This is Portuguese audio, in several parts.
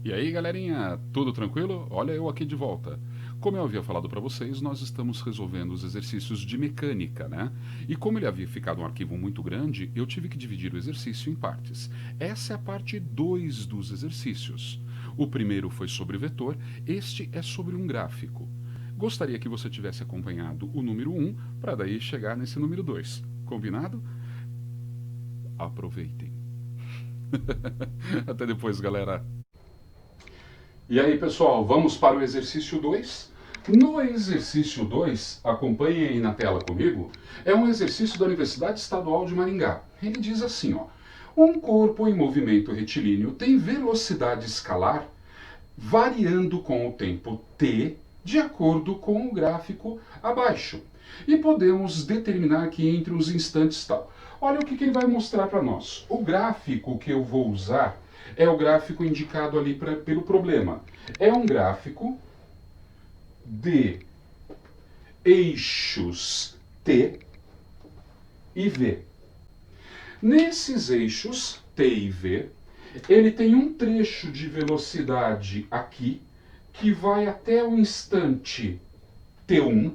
E aí, galerinha, tudo tranquilo? Olha eu aqui de volta. Como eu havia falado para vocês, nós estamos resolvendo os exercícios de mecânica, né? E como ele havia ficado um arquivo muito grande, eu tive que dividir o exercício em partes. Essa é a parte 2 dos exercícios. O primeiro foi sobre vetor, este é sobre um gráfico. Gostaria que você tivesse acompanhado o número 1 para daí chegar nesse número 2. Combinado? Aproveitem. Até depois, galera. E aí, pessoal, vamos para o exercício 2? No exercício 2, acompanhem aí na tela comigo, é um exercício da Universidade Estadual de Maringá. Ele diz assim, ó: um corpo em movimento retilíneo tem velocidade escalar variando com o tempo t de acordo com o gráfico abaixo. E podemos determinar que entre os instantes tal. Olha o que ele vai mostrar para nós. O gráfico que eu vou usar é o gráfico indicado ali pelo problema. É um gráfico de eixos T e V. Nesses eixos T e V, ele tem um trecho de velocidade aqui, que vai até o instante T1.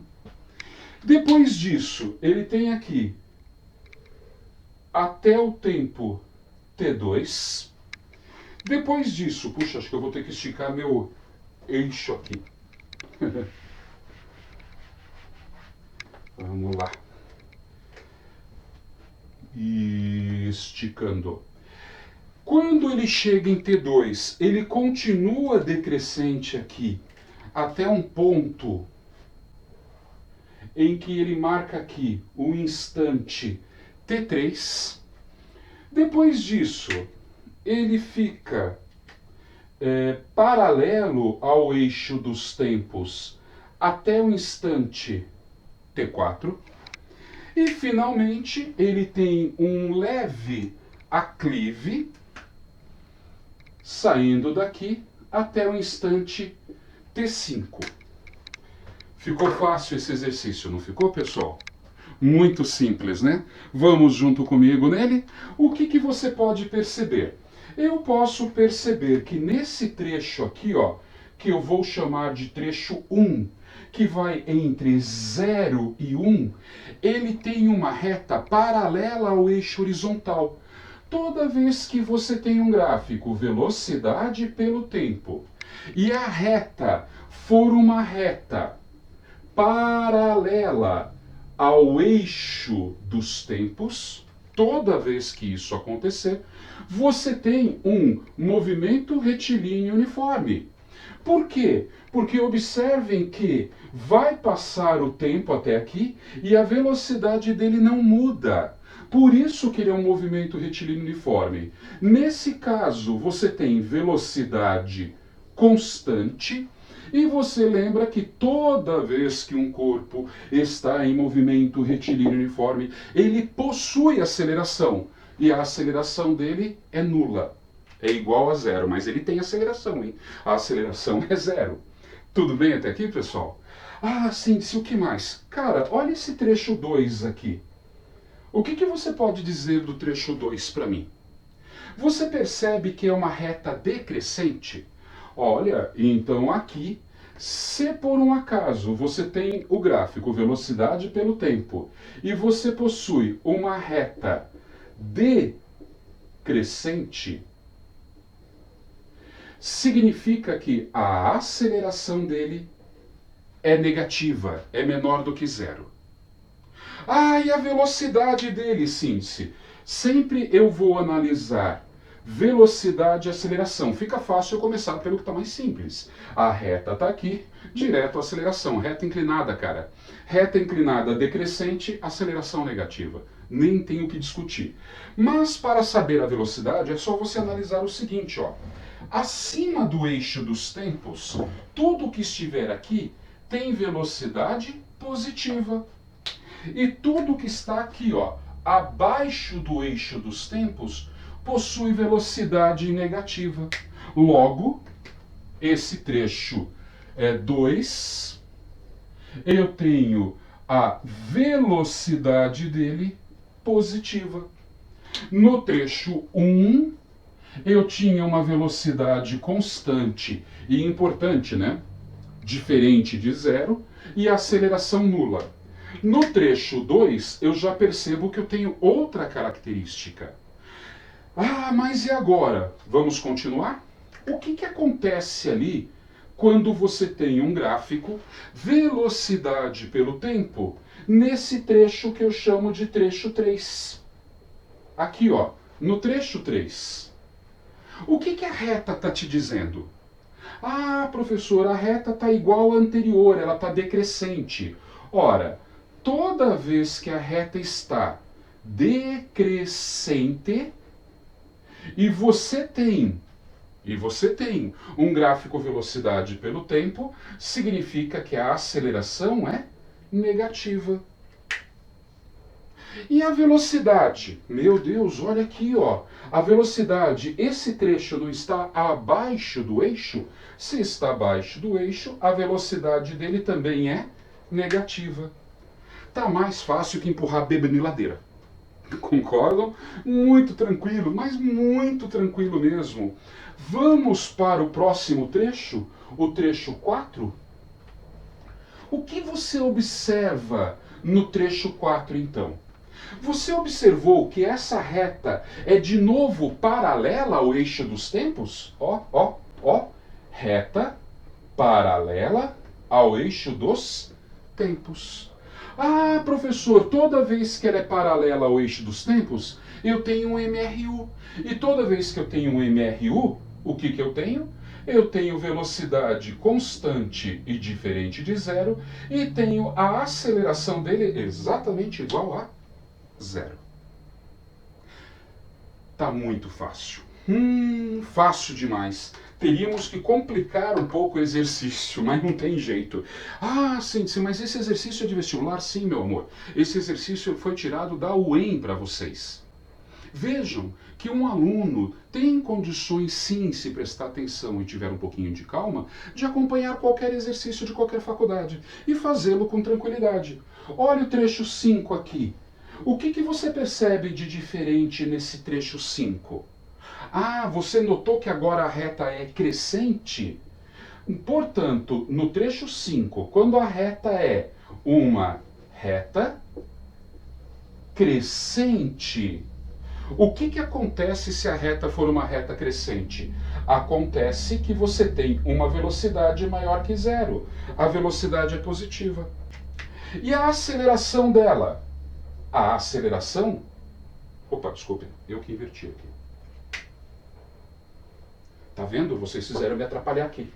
Depois disso, ele tem aqui até o tempo T2. Depois disso, puxa, acho que eu vou ter que esticar meu eixo aqui. Vamos lá. Esticando. Quando ele chega em T2, ele continua decrescente aqui até um ponto em que ele marca aqui o instante T3. Depois disso, ele fica paralelo ao eixo dos tempos até o instante T4. E, finalmente, ele tem um leve aclive saindo daqui até o instante T5. Ficou fácil esse exercício, não ficou, pessoal? Muito simples, né? Vamos junto comigo nele? O que você pode perceber? Eu posso perceber que nesse trecho aqui, ó, que eu vou chamar de trecho 1, que vai entre 0 e 1, ele tem uma reta paralela ao eixo horizontal. Toda vez que você tem um gráfico velocidade pelo tempo e a reta for uma reta paralela ao eixo dos tempos, toda vez que isso acontecer, você tem um movimento retilíneo uniforme. Por quê? Porque observem que vai passar o tempo até aqui e a velocidade dele não muda. Por isso que ele é um movimento retilíneo uniforme. Nesse caso, você tem velocidade constante. E você lembra que toda vez que um corpo está em movimento retilíneo uniforme, ele possui aceleração. E a aceleração dele é nula. É igual a zero, mas ele tem aceleração, hein? A aceleração é zero. Tudo bem até aqui, pessoal? Ah, sim, o que mais? Cara, olha esse trecho 2 aqui. O que você pode dizer do trecho 2 para mim? Você percebe que é uma reta decrescente? Olha, então aqui, se por um acaso você tem o gráfico velocidade pelo tempo e você possui uma reta decrescente, significa que a aceleração dele é negativa, é menor do que zero. Ah, e a velocidade dele, Cincy? Sempre eu vou analisar velocidade e aceleração. Fica fácil eu começar pelo que está mais simples. A reta está aqui, direto à aceleração. Reta inclinada, cara. Reta inclinada decrescente, aceleração negativa. Nem tem o que discutir. Mas para saber a velocidade é só você analisar o seguinte, ó. Acima do eixo dos tempos, tudo que estiver aqui tem velocidade positiva. E tudo que está aqui, ó, abaixo do eixo dos tempos, possui velocidade negativa. Logo, esse trecho 2, eu tenho a velocidade dele positiva. No trecho 1, eu tinha uma velocidade constante e importante, né? Diferente de zero, e a aceleração nula. No trecho 2, eu já percebo que eu tenho outra característica. Ah, mas e agora? Vamos continuar? O que acontece ali quando você tem um gráfico velocidade pelo tempo nesse trecho que eu chamo de trecho 3? Aqui, ó, no trecho 3. O que a reta está te dizendo? Ah, professor, a reta está igual à anterior, ela está decrescente. Ora, toda vez que a reta está decrescente e você tem um gráfico velocidade pelo tempo, significa que a aceleração é negativa. E a velocidade? Meu Deus, olha aqui, ó. A velocidade, esse trecho não está abaixo do eixo? Se está abaixo do eixo, a velocidade dele também é negativa. Tá mais fácil que empurrar bebê na ladeira. Concordam? Muito tranquilo, mas muito tranquilo mesmo. Vamos para o próximo trecho, o trecho 4? O que você observa no trecho 4, então? Você observou que essa reta é de novo paralela ao eixo dos tempos? Ó. Reta paralela ao eixo dos tempos. Ah, professor, toda vez que ela é paralela ao eixo dos tempos, eu tenho um MRU. E toda vez que eu tenho um MRU, o que eu tenho? Eu tenho velocidade constante e diferente de zero, e tenho a aceleração dele exatamente igual a zero. Tá muito fácil. Fácil demais. Teríamos que complicar um pouco o exercício, mas não tem jeito. Ah, sim, mas esse exercício é de vestibular? Sim, meu amor. Esse exercício foi tirado da UEM para vocês. Vejam que um aluno tem condições, sim, se prestar atenção e tiver um pouquinho de calma, de acompanhar qualquer exercício de qualquer faculdade e fazê-lo com tranquilidade. Olha o trecho 5 aqui. O que você percebe de diferente nesse trecho 5? Ah, você notou que agora a reta é crescente? Portanto, no trecho 5, quando a reta é uma reta crescente, o que acontece se a reta for uma reta crescente? Acontece que você tem uma velocidade maior que zero. A velocidade é positiva. E a aceleração dela? A aceleração... Opa, desculpe, eu que inverti aqui. Tá vendo? Vocês fizeram me atrapalhar aqui.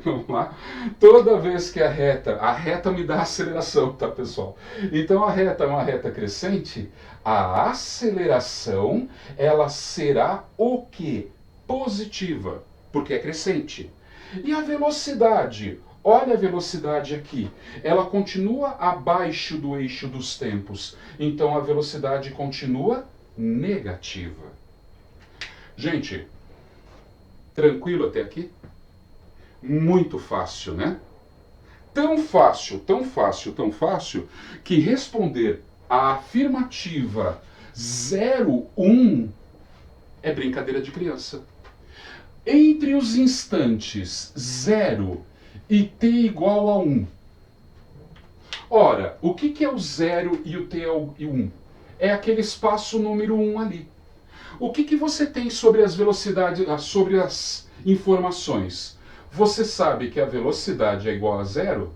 Vamos lá. Toda vez que a reta me dá aceleração, tá, pessoal? Então a reta é uma reta crescente, a aceleração, ela será o quê? Positiva, porque é crescente. E a velocidade? Olha a velocidade aqui. Ela continua abaixo do eixo dos tempos. Então a velocidade continua negativa. Gente, tranquilo até aqui? Muito fácil, né? Tão fácil, tão fácil, tão fácil, que responder a afirmativa 0, 1 é brincadeira de criança. Entre os instantes 0 e t igual a 1. Ora, o que é o 0 e o t e o 1? É aquele espaço número 1 ali. O que você tem sobre as velocidades, sobre as informações? Você sabe que a velocidade é igual a zero,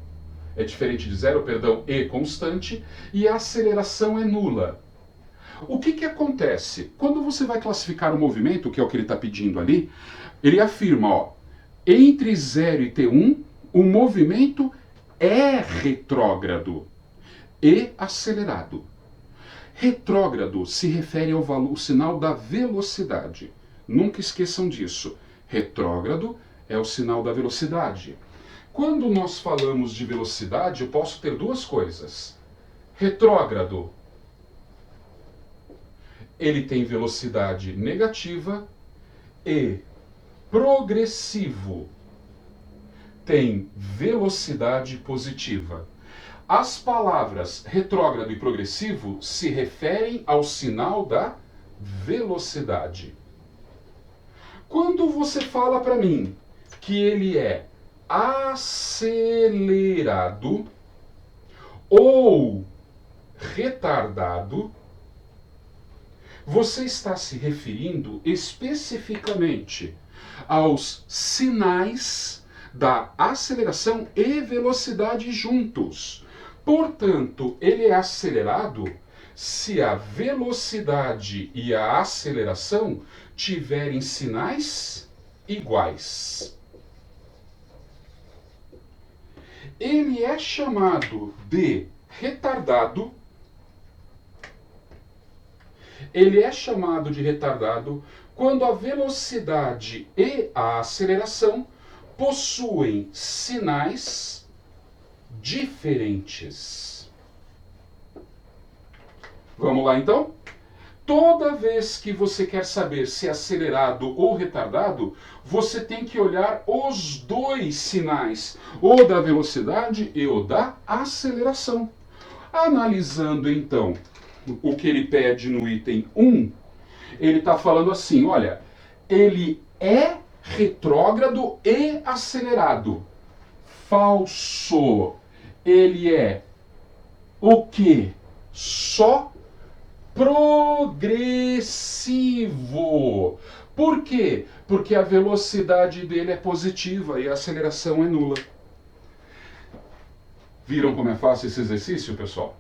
é diferente de zero, perdão, e constante, e a aceleração é nula. O que acontece? Quando você vai classificar o movimento, que é o que ele está pedindo ali, ele afirma, ó, entre 0 e t1, o movimento é retrógrado e acelerado. Retrógrado se refere ao valor, o sinal da velocidade. Nunca esqueçam disso. Retrógrado é o sinal da velocidade. Quando nós falamos de velocidade, eu posso ter duas coisas. Retrógrado, ele tem velocidade negativa, e progressivo tem velocidade positiva. As palavras retrógrado e progressivo se referem ao sinal da velocidade. Quando você fala para mim que ele é acelerado ou retardado, você está se referindo especificamente aos sinais da aceleração e velocidade juntos. Portanto, ele é acelerado se a velocidade e a aceleração tiverem sinais iguais. Ele é chamado de retardado. Ele é chamado de retardado quando a velocidade e a aceleração possuem sinais diferentes. Vamos lá então? Toda vez que você quer saber se é acelerado ou retardado, você tem que olhar os dois sinais, o da velocidade e o da aceleração. Analisando então o que ele pede no item 1, ele está falando assim, olha, ele é retrógrado e acelerado. Falso. Ele é o quê? Só progressivo. Por quê? Porque a velocidade dele é positiva e a aceleração é nula. Viram como é fácil esse exercício, pessoal?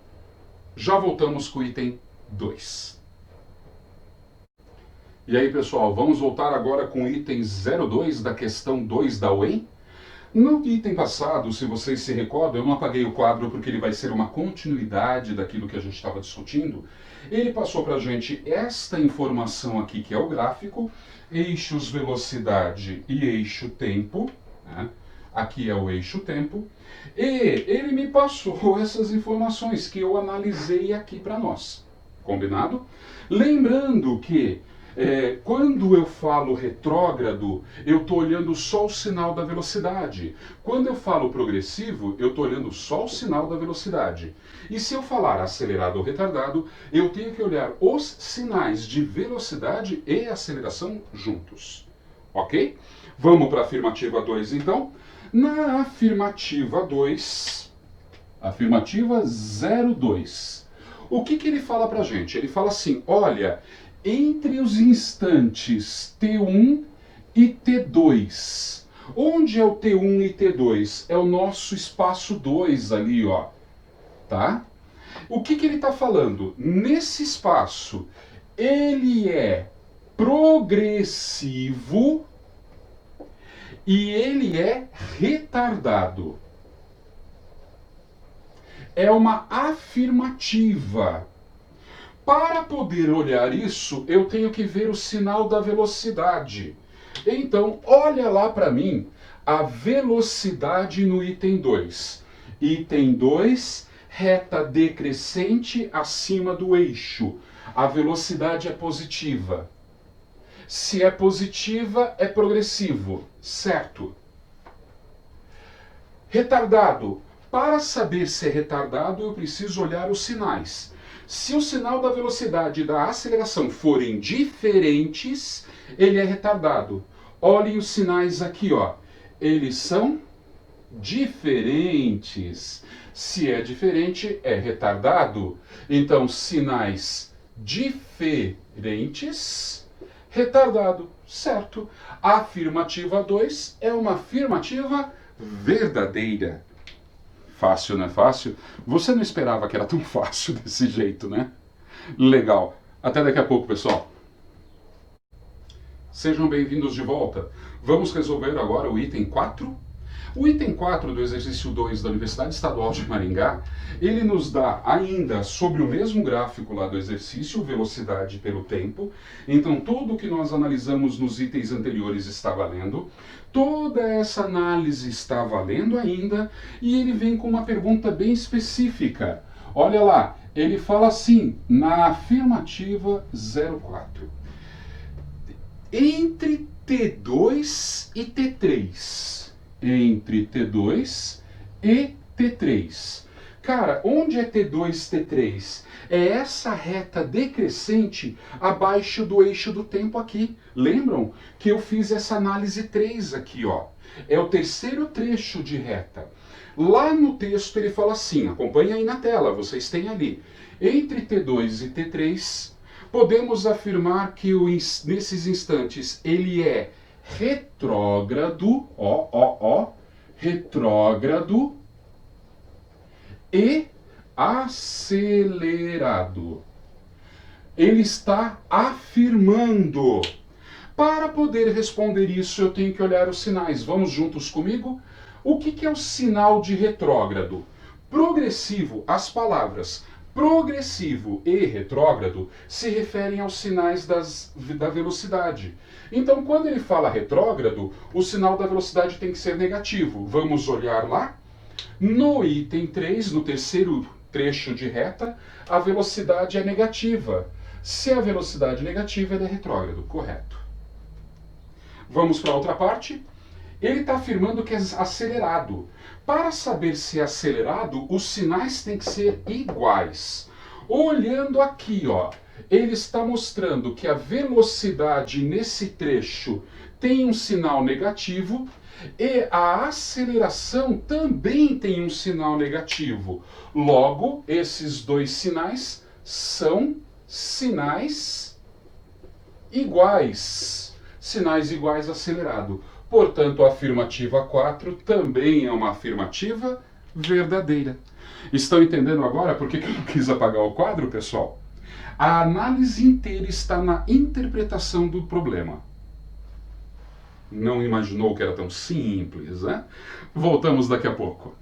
Já voltamos com o item 2. E aí, pessoal, vamos voltar agora com o item 02 da questão 2 da UEM? No item passado, se vocês se recordam, eu não apaguei o quadro porque ele vai ser uma continuidade daquilo que a gente estava discutindo. Ele passou para a gente esta informação aqui, que é o gráfico, eixos velocidade e eixo tempo, né? Aqui é o eixo tempo, e ele me passou essas informações que eu analisei aqui para nós. Combinado? Lembrando que quando eu falo retrógrado, eu estou olhando só o sinal da velocidade. Quando eu falo progressivo, eu estou olhando só o sinal da velocidade. E se eu falar acelerado ou retardado, eu tenho que olhar os sinais de velocidade e aceleração juntos. Ok? Vamos para a afirmativa 2 então. Na afirmativa 2, afirmativa 02, o que ele fala para a gente? Ele fala assim, olha, entre os instantes T1 e T2, onde é o T1 e T2? É o nosso espaço 2 ali, ó, tá? O que ele está falando? Nesse espaço, ele é progressivo e ele é retardado. É uma afirmativa. Para poder olhar isso, eu tenho que ver o sinal da velocidade. Então, olha lá para mim a velocidade no item 2. Item 2, reta decrescente acima do eixo. A velocidade é positiva. Se é positiva, é progressivo, certo? Retardado. Para saber se é retardado, eu preciso olhar os sinais. Se o sinal da velocidade e da aceleração forem diferentes, ele é retardado. Olhem os sinais aqui, ó. Eles são diferentes. Se é diferente, é retardado. Então, sinais diferentes, retardado, certo? A afirmativa 2 é uma afirmativa verdadeira. Fácil, não é fácil? Você não esperava que era tão fácil desse jeito, né? Legal. Até daqui a pouco, pessoal. Sejam bem-vindos de volta. Vamos resolver agora o item 4. O item 4 do exercício 2 da Universidade Estadual de Maringá, ele nos dá ainda sobre o mesmo gráfico lá do exercício, velocidade pelo tempo. Então, tudo o que nós analisamos nos itens anteriores está valendo. Toda essa análise está valendo ainda e ele vem com uma pergunta bem específica. Olha lá, ele fala assim, na afirmativa 04. Entre T2 e T3. Entre T2 e T3. Cara, onde é T2, T3? É essa reta decrescente abaixo do eixo do tempo aqui. Lembram que eu fiz essa análise 3 aqui, ó. É o terceiro trecho de reta. Lá no texto ele fala assim, acompanha aí na tela, vocês têm ali. Entre T2 e T3, podemos afirmar que nesses instantes ele é retrógrado, retrógrado e acelerado. Ele está afirmando. Para poder responder isso, eu tenho que olhar os sinais. Vamos juntos comigo? O que é o sinal de retrógrado? Progressivo, as palavras progressivo e retrógrado se referem aos sinais da velocidade. Então, quando ele fala retrógrado, o sinal da velocidade tem que ser negativo. Vamos olhar lá? No item 3, no terceiro trecho de reta, a velocidade é negativa. Se a velocidade é negativa, ele é retrógrado, correto. Vamos para a outra parte. Ele está afirmando que é acelerado. Para saber se é acelerado, os sinais têm que ser iguais. Olhando aqui, ó, ele está mostrando que a velocidade nesse trecho tem um sinal negativo e a aceleração também tem um sinal negativo. Logo, esses dois sinais são sinais iguais. Sinais iguais acelerado. Portanto, a afirmativa 4 também é uma afirmativa verdadeira. Estão entendendo agora por que eu não quis apagar o quadro, pessoal? A análise inteira está na interpretação do problema. Não imaginou que era tão simples, né? Voltamos daqui a pouco.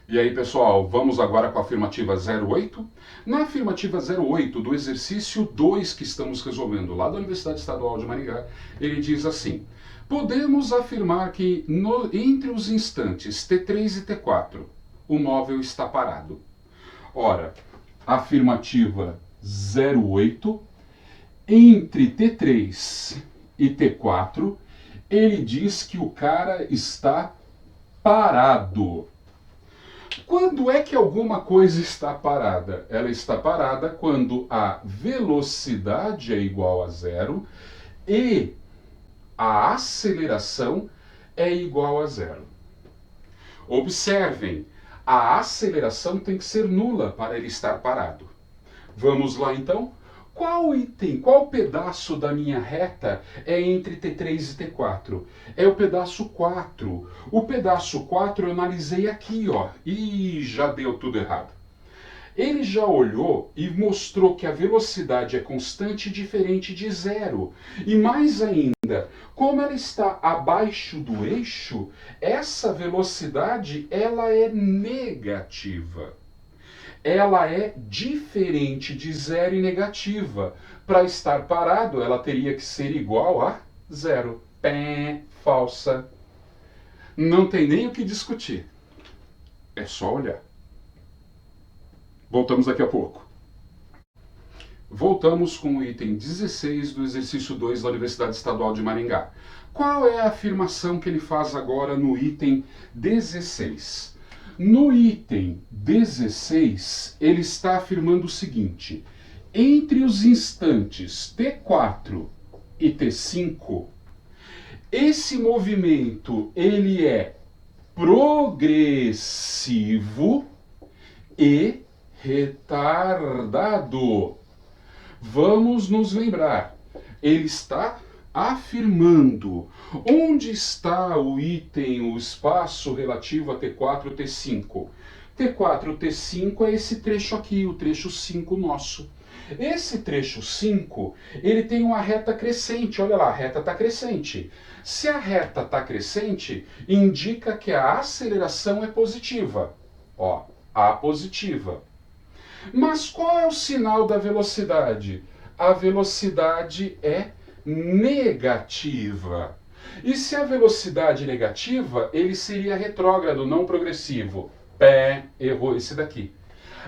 E aí, pessoal, vamos agora com a afirmativa 08. Na afirmativa 08 do exercício 2 que estamos resolvendo lá da Universidade Estadual de Maringá, ele diz assim: podemos afirmar que entre os instantes T3 e T4, o móvel está parado. Ora, afirmativa 08, entre T3 e T4, ele diz que o cara está parado. Quando é que alguma coisa está parada? Ela está parada quando a velocidade é igual a zero e a aceleração é igual a zero. Observem, a aceleração tem que ser nula para ele estar parado. Vamos lá então? Qual item, qual pedaço da minha reta é entre T3 e T4? É o pedaço 4. O pedaço 4 eu analisei aqui, ó. E já deu tudo errado. Ele já olhou e mostrou que a velocidade é constante e diferente de zero. E mais ainda, como ela está abaixo do eixo, essa velocidade ela é negativa. Ela é diferente de zero e negativa. Para estar parado, ela teria que ser igual a zero. Pé, falsa. Não tem nem o que discutir. É só olhar. Voltamos daqui a pouco. Voltamos com o item 16 do exercício 2 da Universidade Estadual de Maringá. Qual é a afirmação que ele faz agora no item 16? No item 16, ele está afirmando o seguinte: entre os instantes T4 e T5, esse movimento ele é progressivo e retardado. Vamos nos lembrar, ele está afirmando. Onde está o item, o espaço relativo a T4 e T5? T4 e T5 é esse trecho aqui, o trecho 5 nosso. Esse trecho 5, ele tem uma reta crescente. Olha lá, a reta está crescente. Se a reta está crescente, indica que a aceleração é positiva. Ó, A positiva. Mas qual é o sinal da velocidade? A velocidade é negativa. E se a velocidade é negativa, ele seria retrógrado, não progressivo. Pé, errou esse daqui.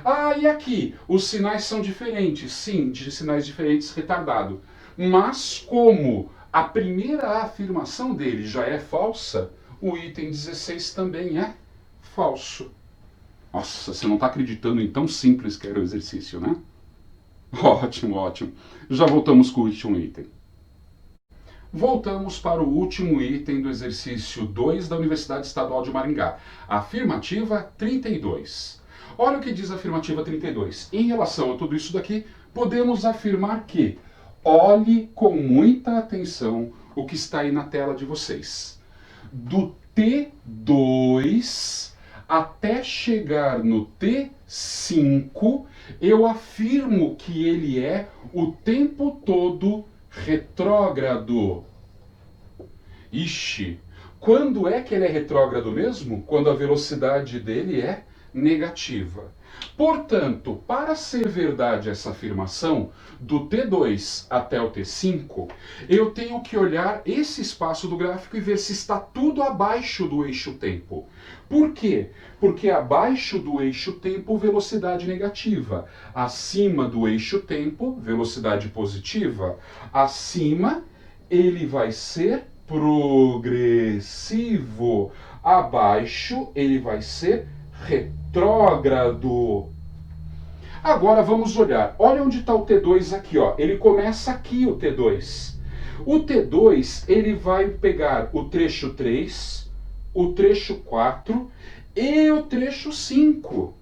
Ah, e aqui? Os sinais são diferentes. Sim, de sinais diferentes, retardado. Mas como a primeira afirmação dele já é falsa, o item 16 também é falso. Nossa, você não está acreditando em tão simples que era o exercício, né? Ótimo, ótimo. Já voltamos com o último item. Voltamos para o último item do exercício 2 da Universidade Estadual de Maringá. Afirmativa 32. Olha o que diz a afirmativa 32. Em relação a tudo isso daqui, podemos afirmar que, olhe com muita atenção o que está aí na tela de vocês. Do T2 até chegar no T5, eu afirmo que ele é o tempo todo retrógrado. Ixi, quando é que ele é retrógrado mesmo? Quando a velocidade dele é negativa. Portanto, para ser verdade essa afirmação, do T2 até o T5, eu tenho que olhar esse espaço do gráfico e ver se está tudo abaixo do eixo tempo. Por quê? Porque abaixo do eixo tempo, velocidade negativa. Acima do eixo tempo, velocidade positiva. Acima, ele vai ser progressivo. Abaixo, ele vai ser retrógrado. Agora vamos olhar. Olha onde está o T2 aqui, ó. Ele começa aqui, o T2. O T2, ele vai pegar o trecho 3, o trecho 4 e o trecho 5.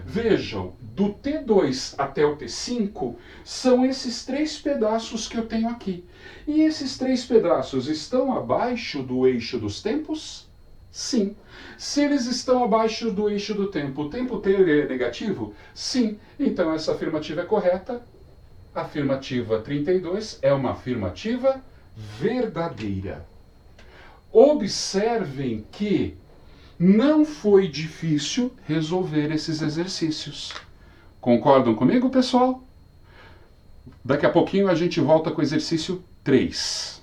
Vejam, do T2 até o T5 são esses três pedaços que eu tenho aqui. E esses três pedaços estão abaixo do eixo dos tempos? Sim. Se eles estão abaixo do eixo do tempo, o tempo T é negativo? Sim. Então essa afirmativa é correta. Afirmativa 32 é uma afirmativa verdadeira. Observem que não foi difícil resolver esses exercícios. Concordam comigo, pessoal? Daqui a pouquinho a gente volta com o exercício 3.